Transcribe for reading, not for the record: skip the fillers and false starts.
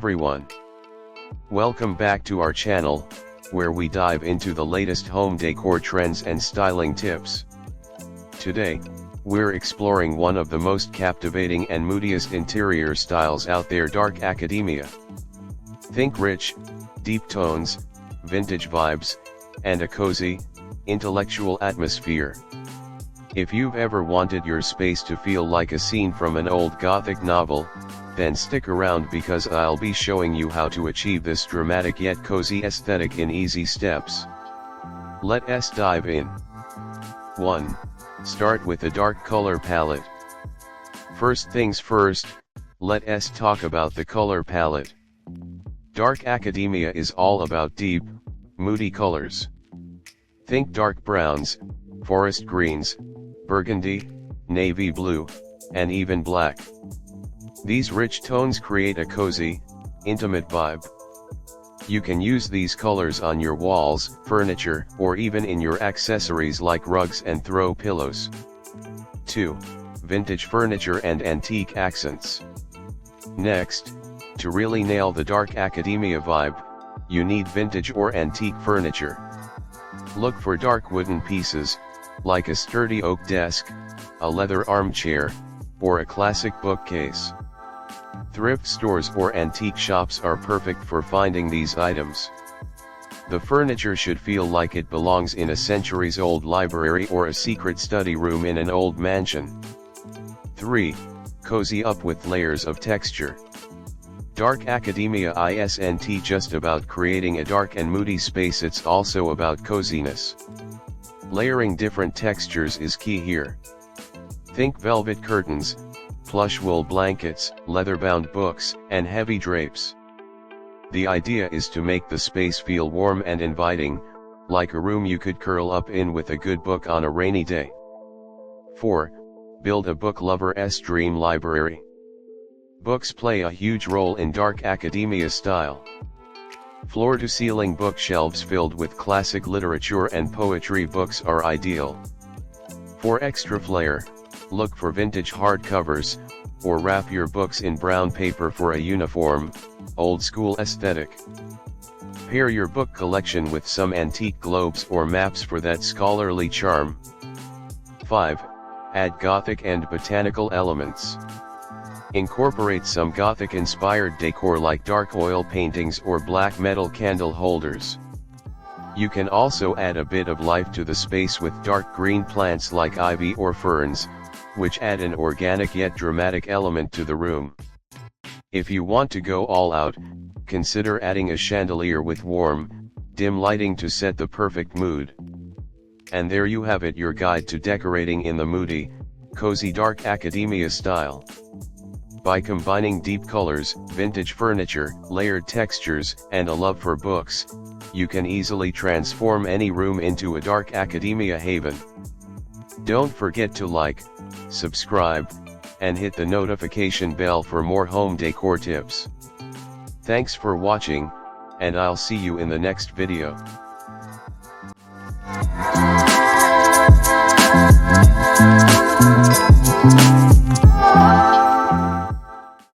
everyone. Welcome back to our channel, where we dive into the latest home decor trends and styling tips. Today, we're exploring one of the most captivating and moodiest interior styles out there: dark academia. Think rich, deep tones, vintage vibes, and a cozy, intellectual atmosphere. If you've ever wanted your space to feel like a scene from an old Gothic novel, then stick around because I'll be showing you how to achieve this dramatic yet cozy aesthetic in easy steps. Let's dive in. 1. Start with a dark color palette. First things first, let's talk about the color palette. Dark academia is all about deep, moody colors. Think dark browns, forest greens, burgundy, navy blue, and even black. These rich tones create a cozy, intimate vibe. You can use these colors on your walls, furniture, or even in your accessories like rugs and throw pillows. 2. Vintage furniture and antique accents. Next, to really nail the dark academia vibe, you need vintage or antique furniture. Look for dark wooden pieces, like a sturdy oak desk, a leather armchair, or a classic bookcase. Thrift stores or antique shops are perfect for finding these items. The furniture should feel like it belongs in a centuries-old library or a secret study room in an old mansion. 3. Cozy up with layers of texture. Dark academia isn't just about creating a dark and moody space, it's also about coziness. Layering different textures is key here. Think velvet curtains, plush wool blankets, leather-bound books, and heavy drapes. The idea is to make the space feel warm and inviting, like a room you could curl up in with a good book on a rainy day. 4. Build a book lover's dream library. Books play a huge role in dark academia style. Floor-to-ceiling bookshelves filled with classic literature and poetry books are ideal. For extra flair, look for vintage hardcovers, or wrap your books in brown paper for a uniform, old-school aesthetic. Pair your book collection with some antique globes or maps for that scholarly charm. 5. Add Gothic and botanical elements. Incorporate some Gothic-inspired decor like dark oil paintings or black metal candle holders. You can also add a bit of life to the space with dark green plants like ivy or ferns, which add an organic yet dramatic element to the room. If you want to go all out, consider adding a chandelier with warm, dim lighting to set the perfect mood. And there you have it, your guide to decorating in the moody, cozy dark academia style. By combining deep colors, vintage furniture, layered textures, and a love for books, you can easily transform any room into a dark academia haven. Don't forget to like, subscribe, and hit the notification bell for more home decor tips. Thanks for watching, and I'll see you in the next video.